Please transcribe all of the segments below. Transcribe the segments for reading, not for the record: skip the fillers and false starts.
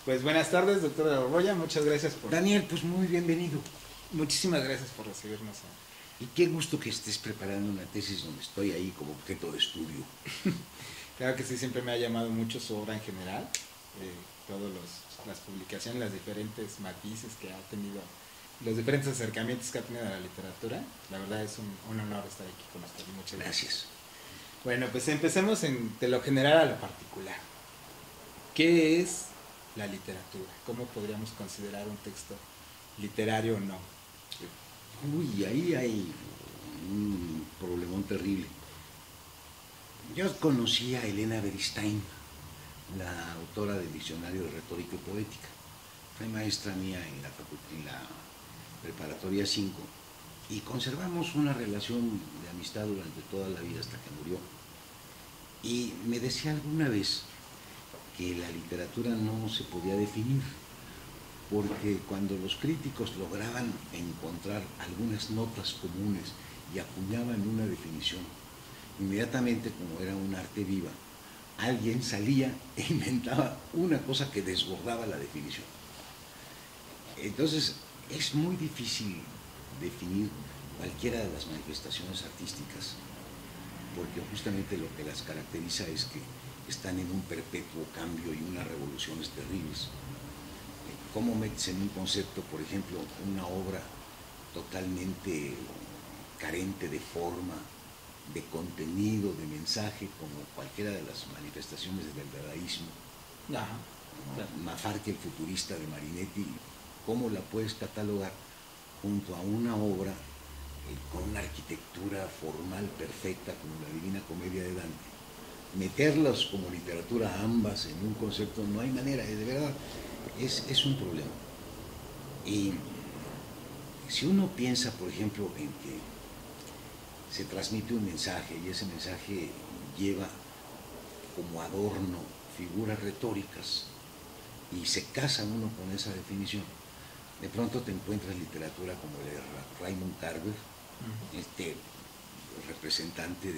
Pues buenas tardes, doctor de la Borbolla, muchas gracias por... Daniel, pues muy bienvenido. Muchísimas gracias por recibirnos. Y qué gusto que estés preparando una tesis donde estoy ahí como objeto de estudio. Claro que sí, siempre me ha llamado mucho su obra en general, todas las publicaciones, las diferentes matices que ha tenido, los diferentes acercamientos que ha tenido a la literatura. La verdad es un honor estar aquí con usted. Muchas gracias. Bueno, pues empecemos de lo general a lo particular. ¿Qué es la literatura? ¿Cómo podríamos considerar un texto literario o no? Uy, ahí hay un problemón terrible. Yo conocí a Elena Beristain, la autora del Diccionario de Retórica y Poética. Fue maestra mía en la Preparatoria 5 y conservamos una relación de amistad durante toda la vida hasta que murió. Y me decía alguna vez que la literatura no se podía definir, porque cuando los críticos lograban encontrar algunas notas comunes y acuñaban una definición, inmediatamente, como era un arte viva, alguien salía e inventaba una cosa que desbordaba la definición. Entonces, es muy difícil definir cualquiera de las manifestaciones artísticas, porque justamente lo que las caracteriza es que están en un perpetuo cambio y unas revoluciones terribles. ¿Cómo metes en un concepto, por ejemplo, una obra totalmente carente de forma, de contenido, de mensaje, como cualquiera de las manifestaciones del dadaísmo? Ajá. Mafarque, el futurista de Marinetti, ¿cómo la puedes catalogar junto a una obra con una arquitectura formal perfecta como la Divina Comedia de Dante? Meterlas como literatura ambas en un concepto, no hay manera, de verdad, es un problema. Y si uno piensa, por ejemplo, en que se transmite un mensaje y ese mensaje lleva como adorno figuras retóricas y se casa uno con esa definición, de pronto te encuentras literatura como la de Raymond Carver, este representante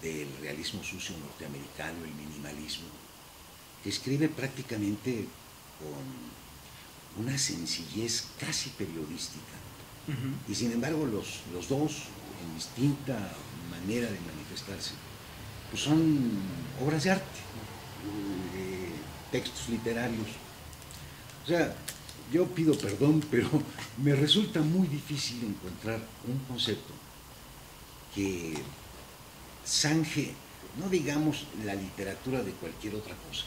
del realismo sucio norteamericano, el minimalismo, que escribe prácticamente con una sencillez casi periodística. Y sin embargo los dos, en distinta manera de manifestarse, pues son obras de arte, textos literarios. O sea, yo pido perdón, pero me resulta muy difícil encontrar un concepto que zanje, no digamos la literatura de cualquier otra cosa,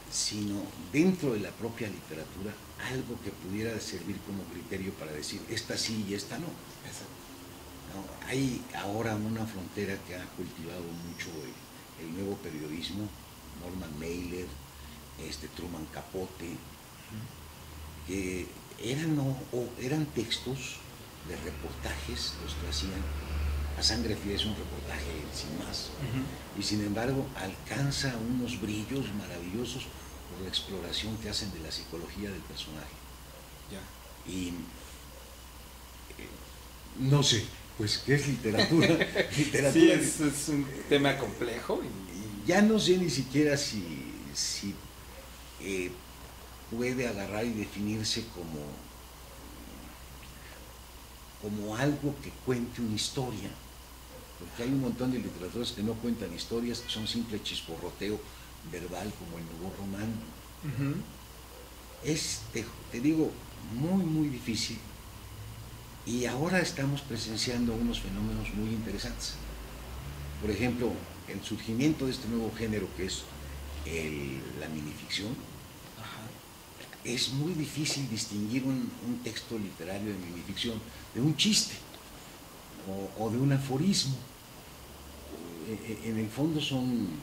sino dentro de la propia literatura algo que pudiera servir como criterio para decir esta sí y esta no. No, hay ahora una frontera que ha cultivado mucho el nuevo periodismo, Norman Mailer, Truman Capote, que eran textos de reportajes, los que hacían. A Sangre Fría es un reportaje sin más, y sin embargo alcanza unos brillos maravillosos por la exploración que hacen de la psicología del personaje. Ya. Y no sé, pues ¿qué es literatura? Literatura sí, es un tema complejo. Y ya no sé ni siquiera si puede agarrar y definirse como algo que cuente una historia, porque hay un montón de literaturas que no cuentan historias, que son simple chisporroteo verbal, como el Nuevo Román. Es, te digo, muy muy difícil, y ahora estamos presenciando unos fenómenos muy interesantes. Por ejemplo, el surgimiento de este nuevo género que es la minificción. Es muy difícil distinguir un texto literario de minificción de un chiste o de un aforismo. En el fondo son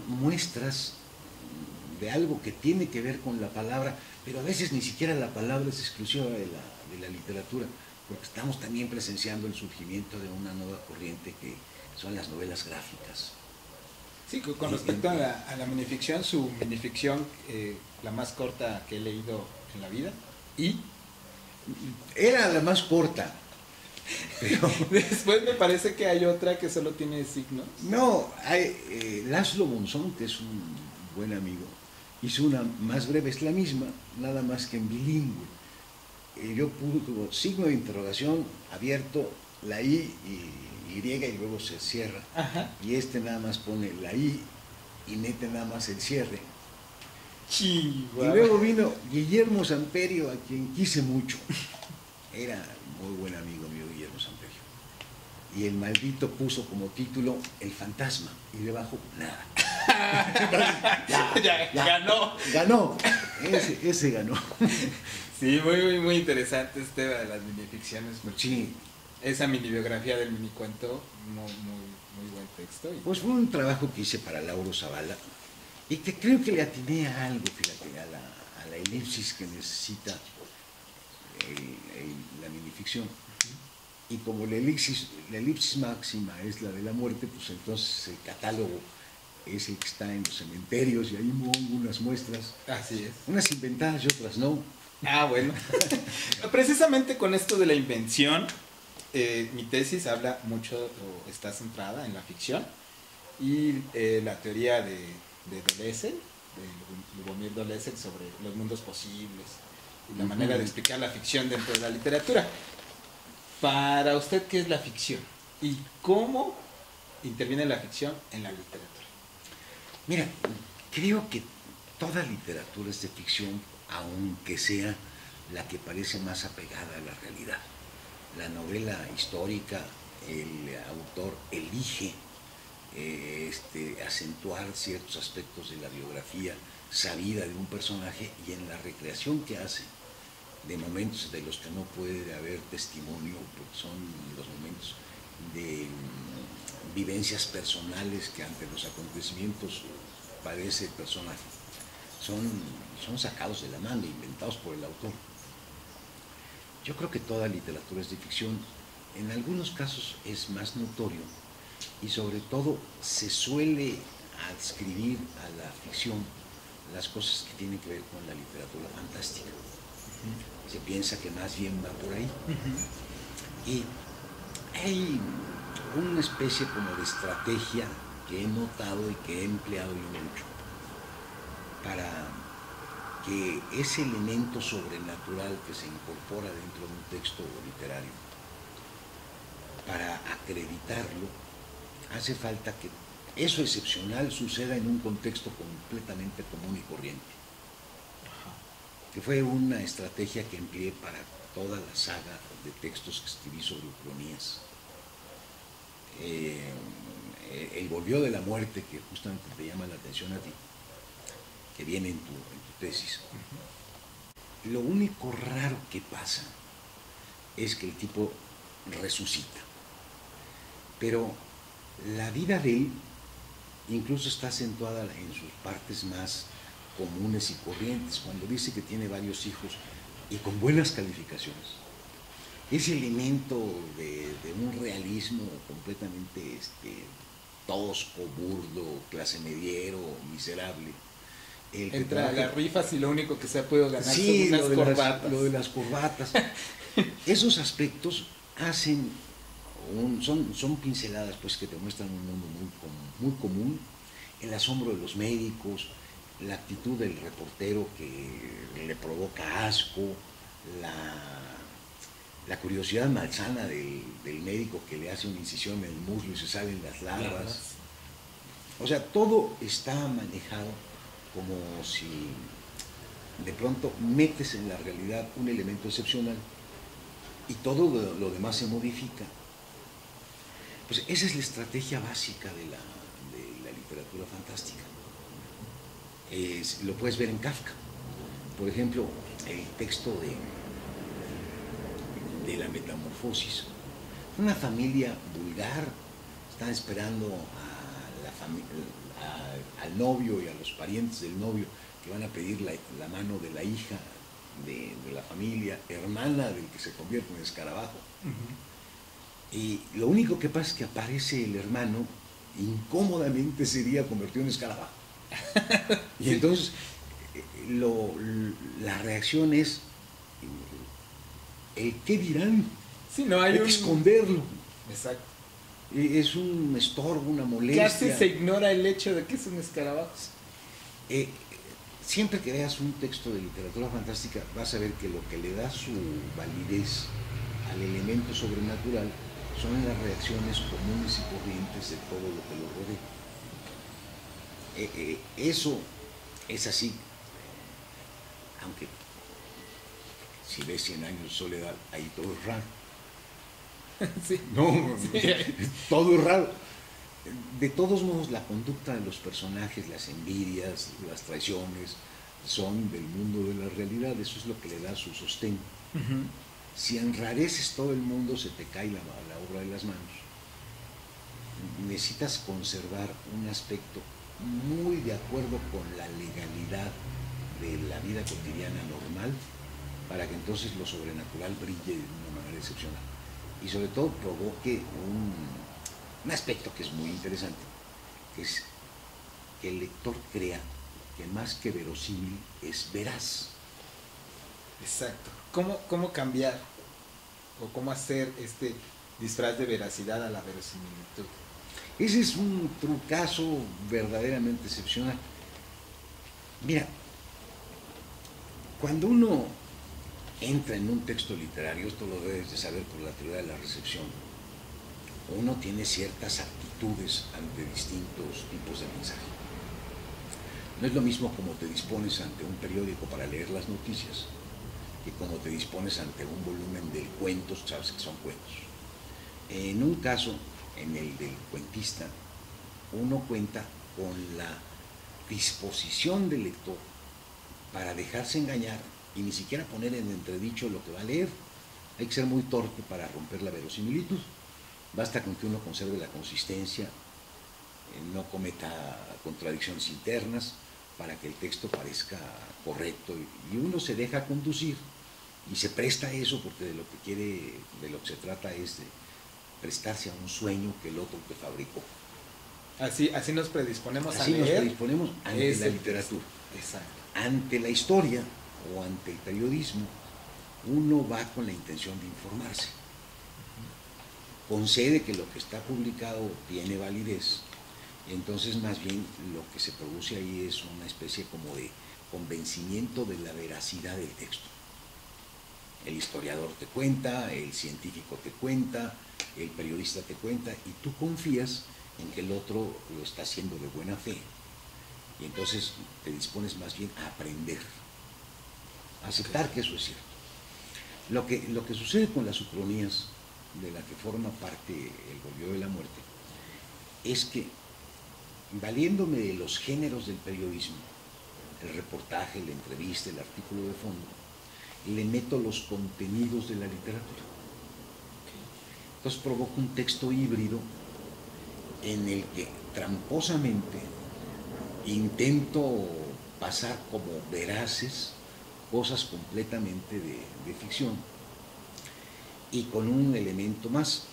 muestras de algo que tiene que ver con la palabra, pero a veces ni siquiera la palabra es exclusiva de la literatura, porque estamos también presenciando el surgimiento de una nueva corriente que son las novelas gráficas. Sí, con respecto a la minificción, su minificción, la más corta que he leído en la vida, y era la más corta, pero después me parece que hay otra que solo tiene signos. No, hay Laszlo Bonzón, que es un buen amigo, hizo una más breve, es la misma, nada más que en bilingüe. Yo puse signo de interrogación abierto, la I y luego se cierra. Ajá. Y nada más pone la I y mete nada más el cierre. Chihuahua. Y luego vino Guillermo Samperio, a quien quise mucho. Era muy buen amigo mío Guillermo Samperio. Y el maldito puso como título El fantasma y debajo nada. Entonces, ganó. Ganó. Ese ganó. Sí, muy interesante este tema de las minificciones. Sí. Esa mini biografía del minicuento, muy buen texto. Pues fue un trabajo que hice para Lauro Zavala y que creo que le atiné a algo, fíjate, a la elipsis que necesita la minificción. Y como la elipsis máxima es la de la muerte, pues entonces el catálogo es el que está en los cementerios y ahí pongo unas muestras. Así es. Unas inventadas y otras no. Ah, bueno. Precisamente con esto de la invención, mi tesis habla mucho, o está centrada en la ficción y la teoría de Deleuze, de Lubomir Deleuze, sobre los mundos posibles y la manera de explicar la ficción dentro de la literatura. Para usted, ¿qué es la ficción? ¿Y cómo interviene la ficción en la literatura? Mira, creo que toda literatura es de ficción, aunque sea la que parece más apegada a la realidad. La novela histórica, el autor elige acentuar ciertos aspectos de la biografía sabida de un personaje, y en la recreación que hace de momentos de los que no puede haber testimonio, porque son los momentos de vivencias personales que ante los acontecimientos padece el personaje, son sacados de la manga, inventados por el autor. Yo creo que toda literatura es de ficción. En algunos casos es más notorio y sobre todo se suele adscribir a la ficción las cosas que tienen que ver con la literatura fantástica. Se piensa que más bien va por ahí. Y hay una especie como de estrategia que he notado y que he empleado yo mucho para que ese elemento sobrenatural que se incorpora dentro de un texto literario, para acreditarlo, hace falta que eso excepcional suceda en un contexto completamente común y corriente. Que fue una estrategia que empleé para toda la saga de textos que escribí sobre ucronías. El Volvió de la Muerte, que justamente te llama la atención a ti, que viene en tu tesis. Lo único raro que pasa es que el tipo resucita, pero la vida de él incluso está acentuada en sus partes más comunes y corrientes, cuando dice que tiene varios hijos y con buenas calificaciones. Ese elemento de un realismo completamente tosco, burdo, clase mediero, miserable. Entra a las rifas y lo único que se ha podido ganar sí, son unas corbatas. Lo de las corbatas. Esos aspectos hacen, son pinceladas pues, que te muestran un mundo muy común, el asombro de los médicos, la actitud del reportero que le provoca asco, la curiosidad malsana del médico que le hace una incisión en el muslo y se salen las larvas. O sea, todo está manejado como si de pronto metes en la realidad un elemento excepcional y todo lo demás se modifica. Pues esa es la estrategia básica de la literatura fantástica. Lo puedes ver en Kafka. Por ejemplo, el texto de la Metamorfosis. Una familia vulgar, están esperando al novio y a los parientes del novio que van a pedir la mano de la hija de la familia, hermana del que se convierte en escarabajo. Y lo único que pasa es que aparece el hermano, incómodamente sería convertido en escarabajo. Y entonces la reacción es el qué dirán. Sí, no hay que esconderlo. Exacto. Es un estorbo, una molestia. Casi se ignora el hecho de que es un escarabajo. Eh, Siempre que veas un texto de literatura fantástica vas a ver que lo que le da su validez al elemento sobrenatural son las reacciones comunes y corrientes de todo lo que lo rodea. Eso es así, aunque si ves 100 años de soledad, ahí todo es raro. Sí. No, Sí. todo es raro. De todos modos, la conducta de los personajes, las envidias, las traiciones, son del mundo de la realidad. Eso es lo que le da su sostén. Si enrareces todo el mundo, se te cae la obra de las manos. Necesitas conservar un aspecto muy de acuerdo con la legalidad de la vida cotidiana normal, para que entonces lo sobrenatural brille de una manera excepcional. Y sobre todo provoque un aspecto que es muy interesante, que es que el lector crea que más que verosímil es veraz. Exacto. ¿Cómo cambiar o cómo hacer este disfraz de veracidad a la verosimilitud? Ese es un trucazo verdaderamente excepcional. Mira, cuando uno entra en un texto literario, esto lo debes de saber por la teoría de la recepción, uno tiene ciertas aptitudes ante distintos tipos de mensaje. No es lo mismo como te dispones ante un periódico para leer las noticias que como te dispones ante un volumen de cuentos, sabes que son cuentos. En un caso, en el del cuentista, uno cuenta con la disposición del lector para dejarse engañar y ni siquiera poner en entredicho lo que va a leer. Hay que ser muy torpe para romper la verosimilitud. Basta con que uno conserve la consistencia, no cometa contradicciones internas, para que el texto parezca correcto, y uno se deja conducir y se presta a eso, porque de lo que se trata es de prestarse a un sueño que el otro te fabricó. Así nos predisponemos Así a nos leer. predisponemos ante la literatura. Exacto. Ante la historia o ante el periodismo, uno va con la intención de informarse. Concede que lo que está publicado tiene validez, y entonces más bien lo que se produce ahí es una especie como de convencimiento de la veracidad del texto. El historiador te cuenta, el científico te cuenta, el periodista te cuenta, y tú confías en que el otro lo está haciendo de buena fe. Y entonces te dispones más bien a aprender, a aceptar que eso es cierto. Lo que sucede con las ucronías, de la que forma parte El Bolillo de la Muerte, es que, valiéndome de los géneros del periodismo, el reportaje, la entrevista, el artículo de fondo, le meto los contenidos de la literatura. Entonces provoco un texto híbrido en el que tramposamente intento pasar como veraces cosas completamente de ficción, y con un elemento más.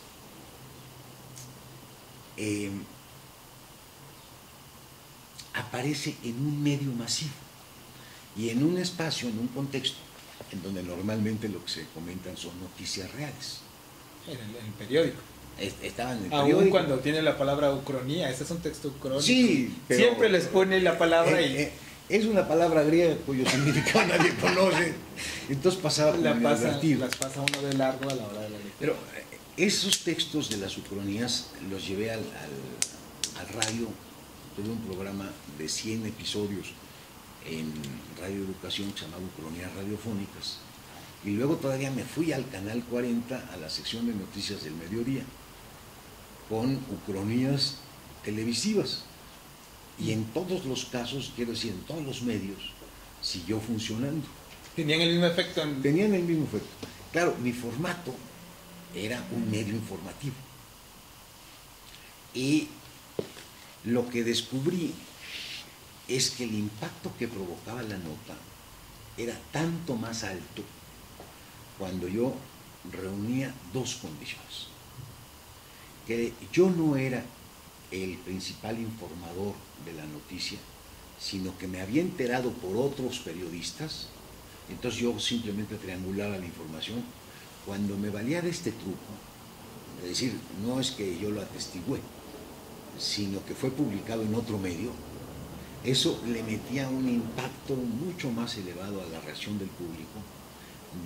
Aparece en un medio masivo y en un espacio, en un contexto en donde normalmente lo que se comentan son noticias reales. En el periódico. Estaban en el Aún periódico. cuando tiene la palabra ucronía, ese es un texto ucrónico. Sí, pero siempre les pone la palabra y es una palabra griega cuyo significado nadie conoce. Entonces pasaba como las inadvertido. pasa uno de largo a la hora de la lectura. Pero esos textos de las ucronías los llevé al radio. Tuve un programa de 100 episodios en Radio Educación que se llamaba Ucronías Radiofónicas. Y luego todavía me fui al Canal 40, a la sección de noticias del mediodía, con ucronías televisivas. Y en todos los casos, quiero decir, en todos los medios, siguió funcionando. Tenían el mismo efecto. Tenían el mismo efecto. Claro, mi formato era un medio informativo. Y lo que descubrí es que el impacto que provocaba la nota era tanto más alto cuando yo reunía dos condiciones. Que yo no era el principal informador de la noticia, sino que me había enterado por otros periodistas, entonces yo simplemente triangulaba la información. Cuando me valía de este truco, es decir, no es que yo lo atestigué, sino que fue publicado en otro medio, Eso le metía un impacto mucho más elevado a la reacción del público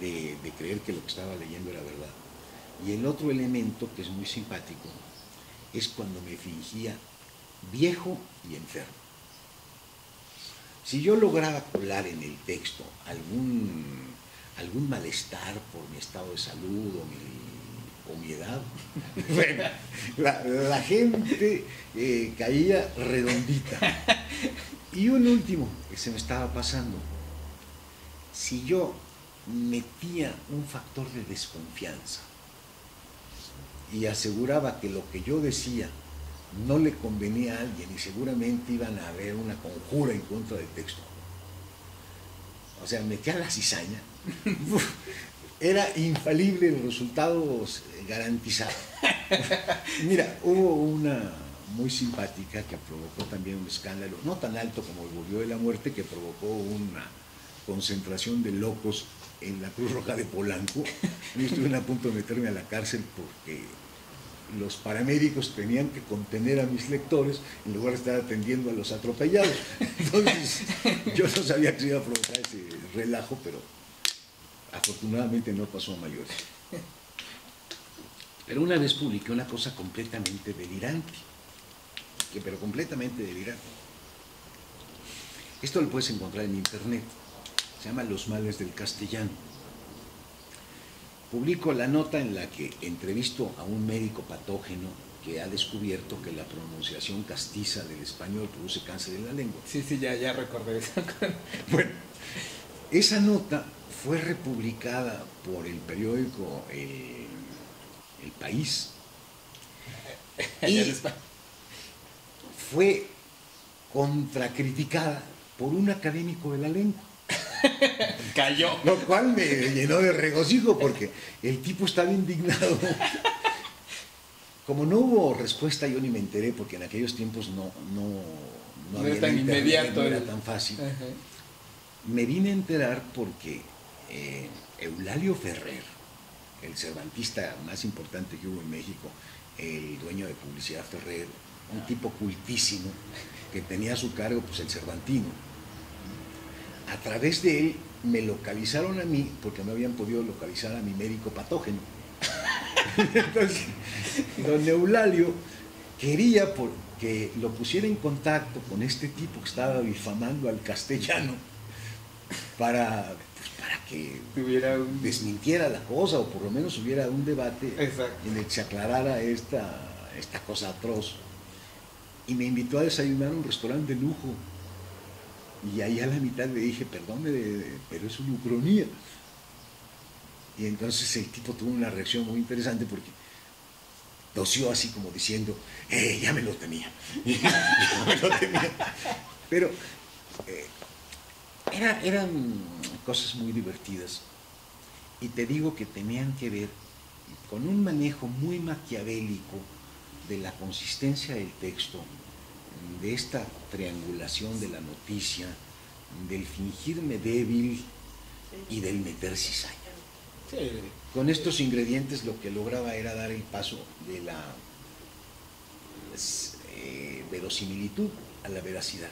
de creer que lo que estaba leyendo era verdad. Y el otro elemento que es muy simpático es cuando me fingía viejo y enfermo. Si yo lograba colar en el texto algún malestar por mi estado de salud o mi edad, bueno, la gente caía redondita. Y un último que se me estaba pasando, si yo metía un factor de desconfianza y aseguraba que lo que yo decía no le convenía a alguien y seguramente iban a haber una conjura en contra del texto, o sea, metía la cizaña, era infalible, los resultados garantizados. Mira, hubo una muy simpática que provocó también un escándalo, no tan alto como el Volvió de la Muerte, que provocó una concentración de locos en la Cruz Roja de Polanco. Yo estuve a punto de meterme a la cárcel porque los paramédicos tenían que contener a mis lectores en lugar de estar atendiendo a los atropellados. Entonces, yo no sabía que se iba a provocar ese relajo, pero afortunadamente no pasó a mayores. Pero una vez publiqué una cosa completamente delirante, pero completamente delirante. Esto lo puedes encontrar en internet, se llama Los males del castellano. Publico la nota en la que entrevisto a un médico patógeno que ha descubierto que la pronunciación castiza del español produce cáncer en la lengua. Sí, ya recordé eso. Bueno, esa nota fue republicada por el periódico El País y fue contracriticada por un académico de la lengua. Cayó. Lo cual me llenó de regocijo porque el tipo estaba indignado. Como no hubo respuesta, yo ni me enteré porque en aquellos tiempos no había era tan internet, inmediato, no era tan fácil. Me vine a enterar porque Eulalio Ferrer, el cervantista más importante que hubo en México, el dueño de Publicidad Ferrer, un tipo cultísimo que tenía a su cargo pues el Cervantino. A través de él me localizaron a mí porque no habían podido localizar a mi médico patógeno. Entonces, don Eulalio quería que lo pusiera en contacto con este tipo que estaba difamando al castellano para que desmintiera la cosa o por lo menos hubiera un debate. Exacto. En el que se aclarara esta cosa atroz. Y me invitó a desayunar a un restaurante de lujo. Y ahí a la mitad le dije, perdónme, pero es una ucronía. Y entonces el tipo tuvo una reacción muy interesante porque tosió así como diciendo, ya me lo temía. Ya me lo temía. Pero eran cosas muy divertidas. Y te digo que tenían que ver con un manejo muy maquiavélico de la consistencia del texto, de esta triangulación de la noticia, del fingirme débil y del meter cizaña. Sí. Con estos ingredientes lo que lograba era dar el paso de la verosimilitud a la veracidad.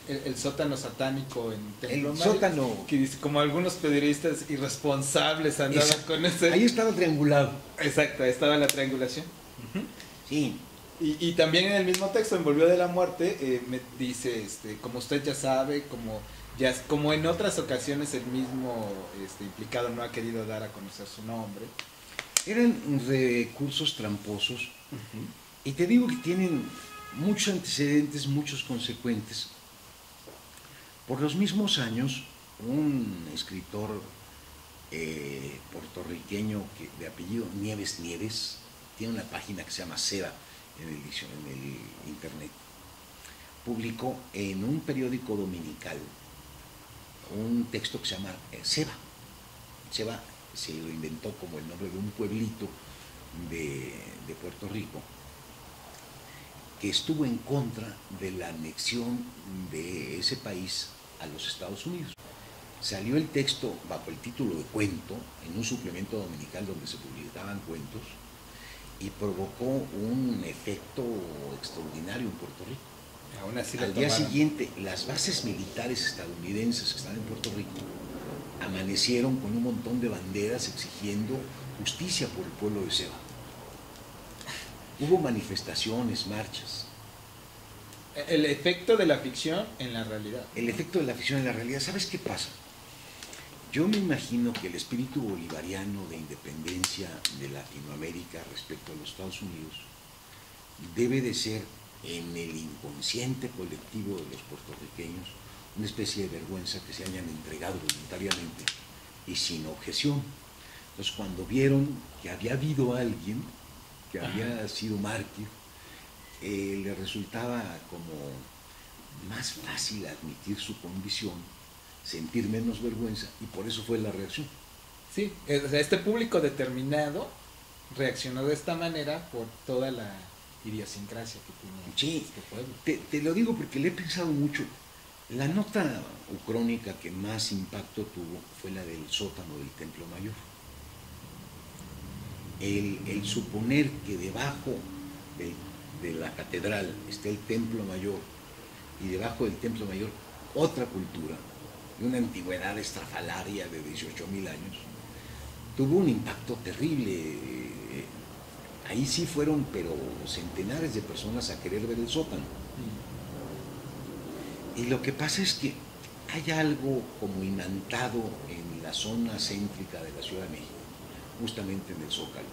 El sótano satánico en Templo El Mario, sótano. que dice, como algunos periodistas irresponsables andaban con ese. Ahí estaba triangulado. Exacto, ahí estaba la triangulación. Sí. Y también en el mismo texto, en Volvió de la Muerte, me dice, como usted ya sabe, como en otras ocasiones el mismo implicado no ha querido dar a conocer su nombre. Eran recursos tramposos. Y te digo que tienen muchos antecedentes, muchos consecuentes. Por los mismos años, un escritor puertorriqueño de apellido Nieves, tiene una página que se llama Seba en el internet, publicó en un periódico dominical un texto que se llama Seba. Seba se lo inventó como el nombre de un pueblito de Puerto Rico que estuvo en contra de la anexión de ese país a los Estados Unidos. Salió el texto bajo el título de cuento en un suplemento dominical donde se publicaban cuentos y provocó un efecto extraordinario en Puerto Rico. Aún así lo Al día tomaron. siguiente, las bases militares estadounidenses que están en Puerto Rico amanecieron con un montón de banderas exigiendo justicia por el pueblo de Ceiba. Hubo manifestaciones, marchas. El efecto de la ficción en la realidad. El efecto de la ficción en la realidad, ¿sabes qué pasa? Yo me imagino que el espíritu bolivariano de independencia de Latinoamérica respecto a los Estados Unidos debe de ser en el inconsciente colectivo de los puertorriqueños una especie de vergüenza que se hayan entregado voluntariamente y sin objeción. Entonces, cuando vieron que había habido alguien que había sido mártir, le resultaba como más fácil admitir su condición, sentir menos vergüenza, y por eso fue la reacción. Sí, o sea, este público determinado reaccionó de esta manera por toda la idiosincrasia que tiene Sí, este pueblo. te lo digo porque le he pensado mucho. La nota ucrónica que más impacto tuvo fue la del sótano del Templo Mayor. El suponer que debajo de la catedral está el Templo Mayor y debajo del Templo Mayor otra cultura de una antigüedad estrafalaria de 18.000 años, tuvo un impacto terrible. Ahí sí fueron, pero centenares de personas a querer ver el sótano. Y lo que pasa es que hay algo como imantado en la zona céntrica de la Ciudad de México, justamente en el Zócalo.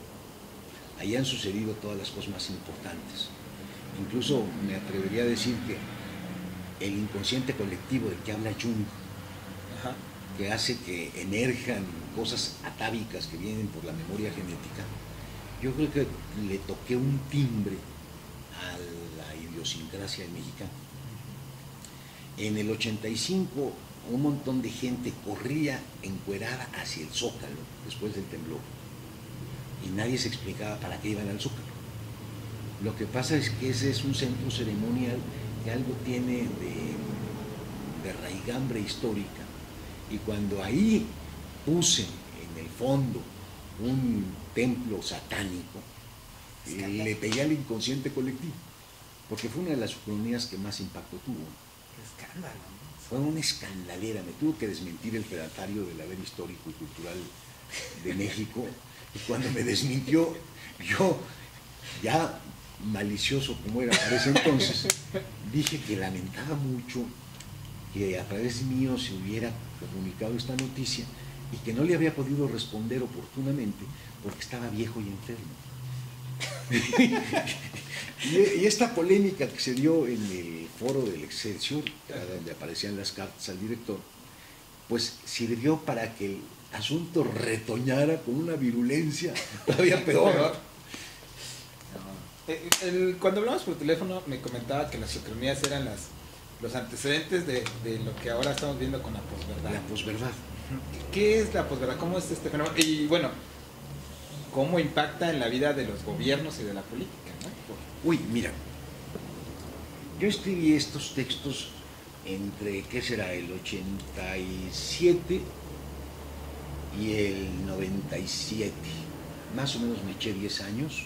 Ahí han sucedido todas las cosas más importantes. Incluso me atrevería a decir que el inconsciente colectivo del que habla Jung, Ajá. que hace que emerjan cosas atávicas que vienen por la memoria genética, yo creo que le toqué un timbre a la idiosincrasia mexicana. En el 85 un montón de gente corría encuerada hacia el Zócalo después del temblor y nadie se explicaba para qué iban al Zócalo. Lo que pasa es que ese es un centro ceremonial que algo tiene de raigambre histórica, y cuando ahí puse en el fondo un templo satánico, le pegué al inconsciente colectivo, porque fue una de las ucronías que más impacto tuvo. Qué escándalo, ¿no? Fue una escandalera, me tuvo que desmentir el pedatario del haber histórico y cultural de México, y cuando me desmintió, yo, ya malicioso como era para ese entonces, dije que lamentaba mucho que a través mío se hubiera comunicado esta noticia y que no le había podido responder oportunamente porque estaba viejo y enfermo. Y esta polémica que se dio en el foro del Excelsior, donde aparecían las cartas al director, pues sirvió para que el asunto retoñara con una virulencia todavía peor. Cuando hablamos por teléfono me comentaba que las ucronías eran los antecedentes de lo que ahora estamos viendo con la posverdad. La posverdad. ¿Qué es la posverdad? ¿Cómo es este fenómeno? Y bueno, ¿cómo impacta en la vida de los gobiernos y de la política, ¿no? Uy, mira, yo escribí estos textos entre, ¿qué será?, el 87 y el 97. Más o menos me eché 10 años.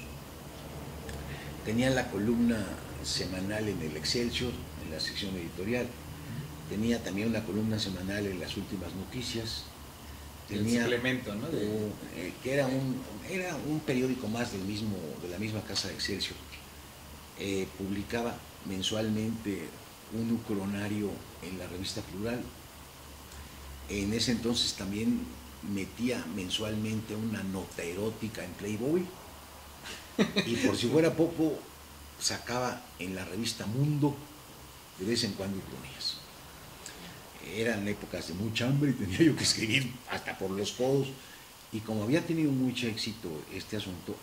Tenía la columna semanal en el Excelsior, en la sección editorial. Tenía también una columna semanal en las últimas noticias. Tenía el suplemento, ¿no? Que era un periódico más de la misma casa de Excelsior. Publicaba mensualmente un ucronario en la revista Plural. En ese entonces también metía mensualmente una nota erótica en Playboy, y por si fuera poco sacaba en la revista Mundo de vez en cuando ucronías. Eran épocas de mucha hambre y tenía yo que escribir hasta por los codos, y como había tenido mucho éxito este asunto,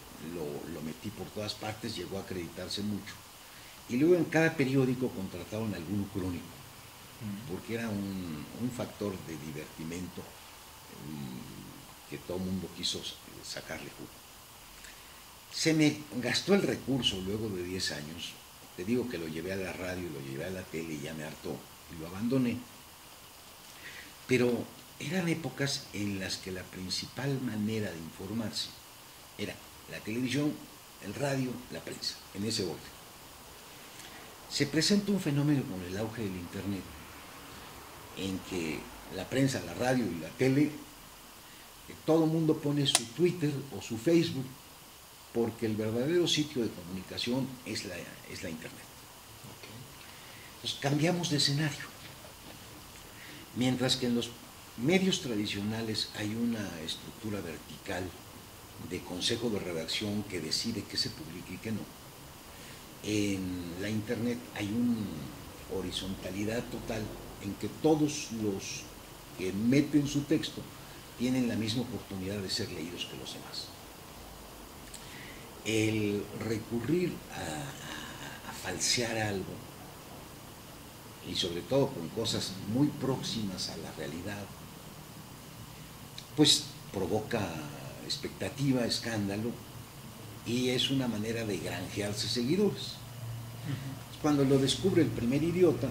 lo metí por todas partes, llegó a acreditarse mucho, y luego en cada periódico contrataron algún crónico, porque era un factor de divertimento que todo el mundo quiso sacarle jugo. Se me gastó el recurso luego de 10 años, te digo que lo llevé a la radio, lo llevé a la tele y ya me hartó y lo abandoné, pero eran épocas en las que la principal manera de informarse era la televisión, el radio, la prensa, en ese orden. Se presenta un fenómeno con el auge del Internet, en que la prensa, la radio y la tele, todo el mundo pone su Twitter o su Facebook, porque el verdadero sitio de comunicación es la Internet. Entonces cambiamos de escenario. Mientras que en los medios tradicionales hay una estructura vertical de consejo de redacción que decide qué se publica y qué no, en la Internet hay una horizontalidad total en que todos los que meten su texto tienen la misma oportunidad de ser leídos que los demás. El recurrir a falsear algo, y sobre todo con cosas muy próximas a la realidad, pues provoca expectativa, escándalo, y es una manera de granjearse seguidores. Cuando lo descubre el primer idiota,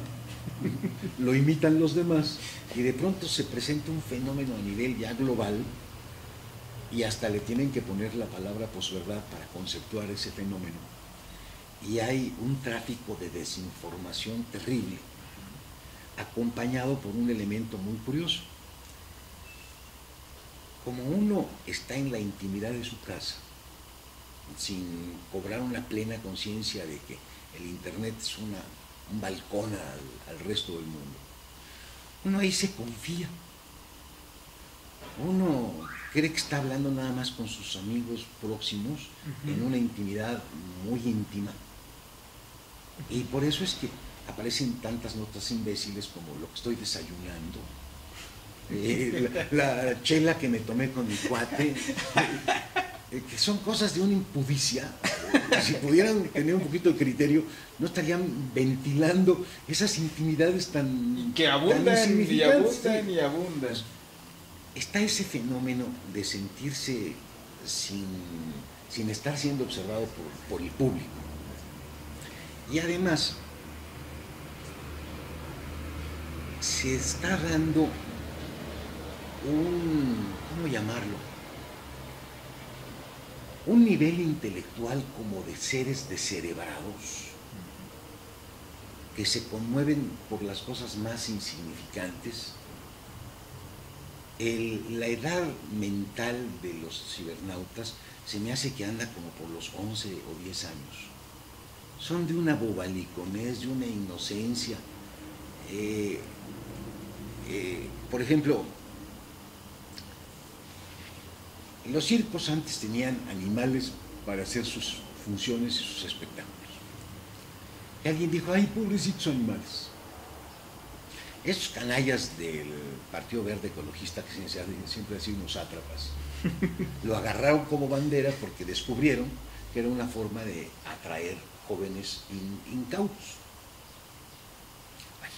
lo imitan los demás, y de pronto se presenta un fenómeno a nivel ya global, y hasta le tienen que poner la palabra posverdad para conceptuar ese fenómeno. Y hay un tráfico de desinformación terrible, acompañado por un elemento muy curioso. Como uno está en la intimidad de su casa, sin cobrar una plena conciencia de que el Internet es un balcón al resto del mundo, uno ahí se confía. Uno cree que está hablando nada más con sus amigos próximos, en una intimidad muy íntima. Y por eso es que aparecen tantas notas imbéciles como lo que estoy desayunando, la chela que me tomé con mi cuate, que son cosas de una impudicia. Si pudieran tener un poquito de criterio, no estarían ventilando esas intimidades tan que abundan y abundan y abundan. Está ese fenómeno de sentirse sin estar siendo observado por el público. Y además, se está dando ¿cómo llamarlo? Un nivel intelectual como de seres descerebrados que se conmueven por las cosas más insignificantes. La edad mental de los cibernautas se me hace que anda como por los 11 o 10 años. Son de una bobaliconez, de una inocencia. Por ejemplo, los circos antes tenían animales para hacer sus funciones y sus espectáculos. Y alguien dijo, ay, pobrecitos animales. Esos canallas del Partido Verde Ecologista, que siempre han sido unos sátrapas, lo agarraron como bandera porque descubrieron que era una forma de atraer jóvenes incautos. Bueno,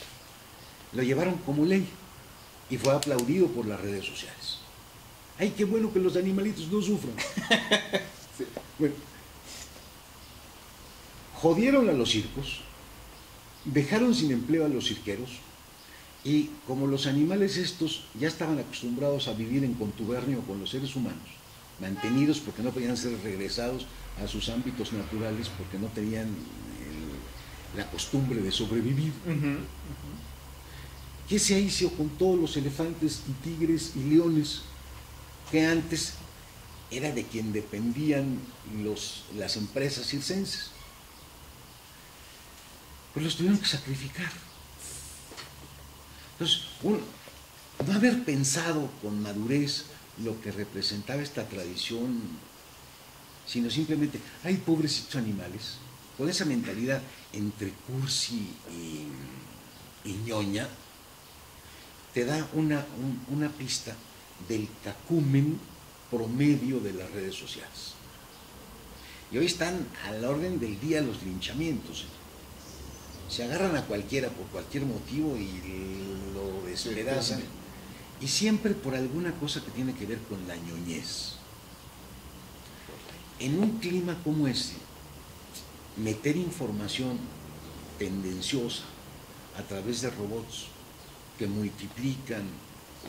lo llevaron como ley y fue aplaudido por las redes sociales. ¡Ay, qué bueno que los animalitos no sufran! Sí. Bueno, jodieron a los circos, dejaron sin empleo a los cirqueros, y como los animales estos ya estaban acostumbrados a vivir en contubernio con los seres humanos, mantenidos porque no podían ser regresados a sus ámbitos naturales porque no tenían la costumbre de sobrevivir. ¿Qué se hizo con todos los elefantes y tigres y leones que antes era de quien dependían las empresas circenses? Pues los tuvieron que sacrificar. Entonces, no haber pensado con madurez lo que representaba esta tradición, sino simplemente, ay, pobrecitos animales, con esa mentalidad entre cursi y ñoña, te da una pista del cacumen promedio de las redes sociales. Y hoy están a la orden del día los linchamientos. Se agarran a cualquiera por cualquier motivo y lo despedazan. Y siempre por alguna cosa que tiene que ver con la ñoñez. En un clima como este, meter información tendenciosa a través de robots que multiplican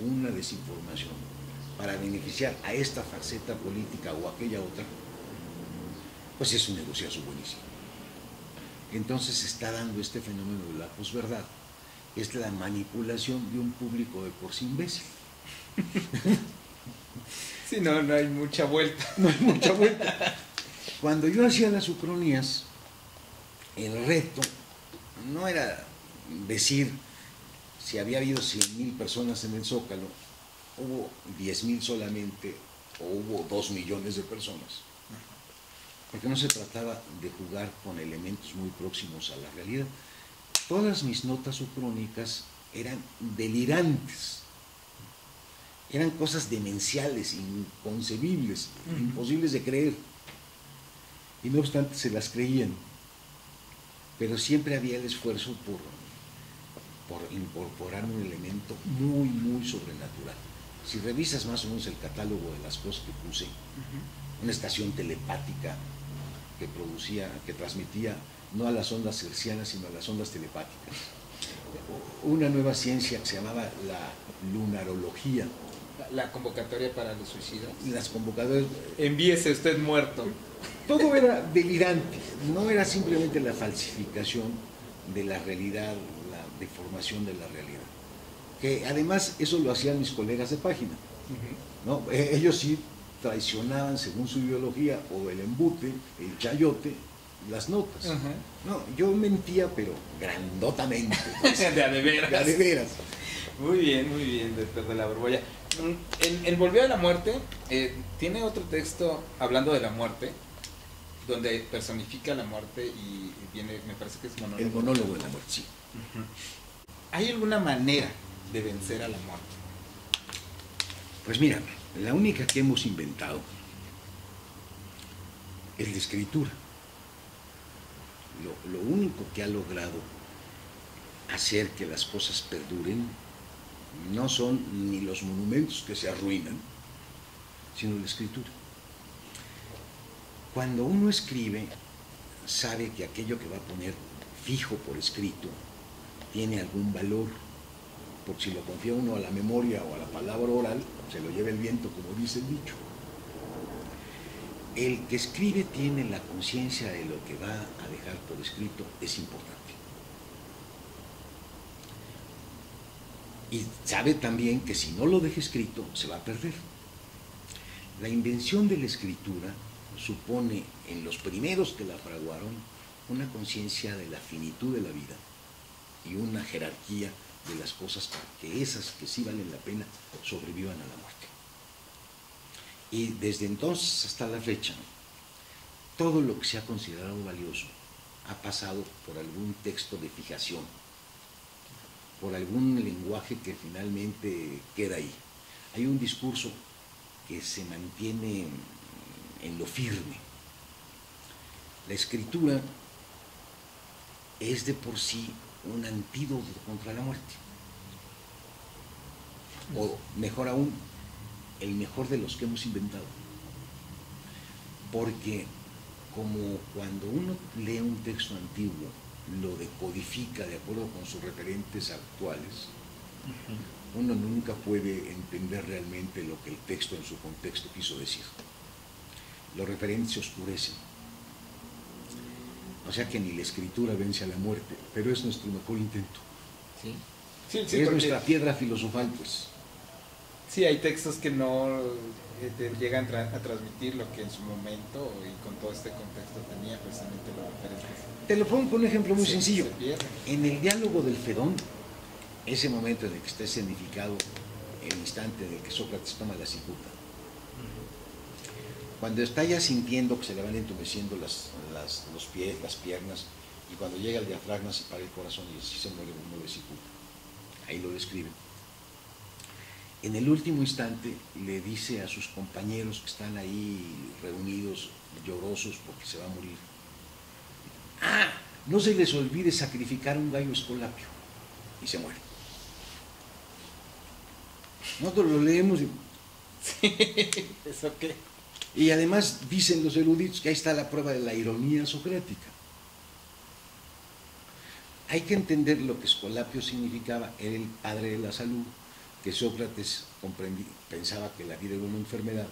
una desinformación para beneficiar a esta faceta política o aquella otra, pues es un negociazo buenísimo. entonces se está dando este fenómeno de la posverdad, es la manipulación de un público de por sí imbécil. Sí, no hay mucha vuelta. No hay mucha vuelta. Cuando yo hacía las ucronías, el reto no era decir si había habido 100,000 personas en el Zócalo, hubo 10,000 solamente o hubo 2 millones de personas. Porque no se trataba de jugar con elementos muy próximos a la realidad. Todas mis notas ucrónicas eran delirantes. Eran cosas demenciales, inconcebibles, imposibles de creer. Y no obstante se las creían. Pero siempre había el esfuerzo por incorporar un elemento muy, muy sobrenatural. Si revisas más o menos el catálogo de las cosas que puse, una estación telepática que transmitía no a las ondas hertzianas, sino a las ondas telepáticas. Una nueva ciencia que se llamaba la lunarología. La convocatoria para los suicidas. Las convocatorias. Envíese usted muerto. Todo era delirante, no era simplemente la falsificación de la realidad, la deformación de la realidad. Que además eso lo hacían mis colegas de página, ¿no? Ellos sí traicionaban según su ideología o el embute, el chayote, las notas. No, yo mentía, pero grandotamente. Pues, de a de veras. De a de veras. Muy bien, doctor de la Borbolla. En Volvió a la muerte, tiene otro texto hablando de la muerte, donde personifica la muerte y viene, me parece que es monólogo. El monólogo de la muerte, sí. ¿Hay alguna manera de vencer a la muerte? Pues mira, la única que hemos inventado es la escritura. Lo único que ha logrado hacer que las cosas perduren no son ni los monumentos que se arruinan, sino la escritura. Cuando uno escribe, sabe que aquello que va a poner fijo por escrito tiene algún valor, porque si lo confía uno a la memoria o a la palabra oral, se lo lleva el viento, como dice el dicho. El que escribe tiene la conciencia de lo que va a dejar por escrito, es importante. Y sabe también que si no lo deja escrito, se va a perder. La invención de la escritura supone, en los primeros que la fraguaron, una conciencia de la finitud de la vida y una jerarquía de las cosas para que esas que sí valen la pena sobrevivan a la muerte. Y desde entonces hasta la fecha, todo lo que se ha considerado valioso ha pasado por algún texto de fijación, por algún lenguaje que finalmente queda ahí. Hay un discurso que se mantiene en lo firme. La escritura es de por sí un antídoto contra la muerte. O mejor aún, el mejor de los que hemos inventado. Porque como cuando uno lee un texto antiguo, lo decodifica de acuerdo con sus referentes actuales, uno nunca puede entender realmente lo que el texto en su contexto quiso decir. Los referentes se oscurecen. O sea que ni la escritura vence a la muerte, pero es nuestro mejor intento. Sí, es nuestra piedra filosofal, pues. Sí, hay textos que no te llegan a transmitir lo que en su momento y con todo este contexto tenía precisamente los referentes. Te lo pongo con un ejemplo muy sencillo. Se En el diálogo del Fedón, ese momento en el que está escenificado el instante en el que Sócrates toma la cicuta, cuando está ya sintiendo que se le van entumeciendo los pies, las piernas, y cuando llega el diafragma se para el corazón y así se muere uno de cicuta. Ahí lo describe. En el último instante le dice a sus compañeros que están ahí reunidos, llorosos porque se va a morir: no se les olvide sacrificar un gallo escolapio. Y se muere. Nosotros lo leemos y... Sí, ¿eso qué? Y además dicen los eruditos que ahí está la prueba de la ironía socrática. Hay que entender lo que Escolapio significaba. Era el padre de la salud, que Sócrates pensaba que la vida era una enfermedad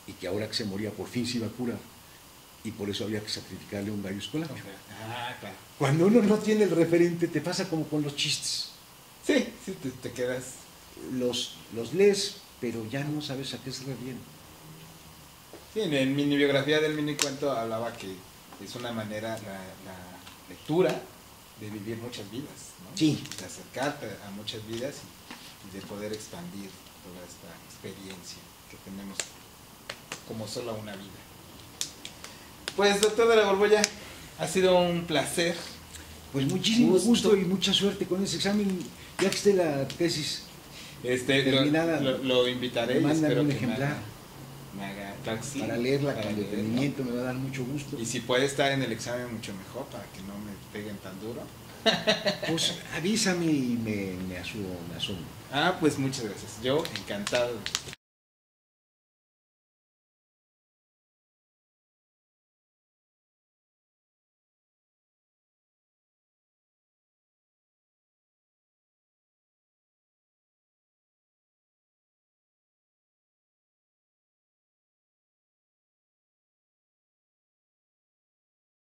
y que ahora que se moría por fin se iba a curar. y por eso había que sacrificarle un gallo escolapio. Ah, claro. Cuando uno no tiene el referente, te pasa como con los chistes. Sí, sí, te quedas. Los lees, pero ya no sabes a qué se refieren. Sí, en mi biografía del mini cuento hablaba que es una manera, la lectura, de vivir muchas vidas, ¿no? Sí. De acercarte a muchas vidas y de poder expandir toda esta experiencia que tenemos como solo una vida. Pues, doctor de la Borbolla, ha sido un placer. Pues muchísimo gusto y mucha suerte con ese examen. Ya que esté la tesis terminada, lo invitaré y mándame espero un que ejemplar me haga claro que sí, para leerla para con leerla. detenimiento, me va a dar mucho gusto. Y si puede estar en el examen mucho mejor para que no me peguen tan duro. Pues avísame y me asomo. Ah, pues muchas gracias. Yo encantado.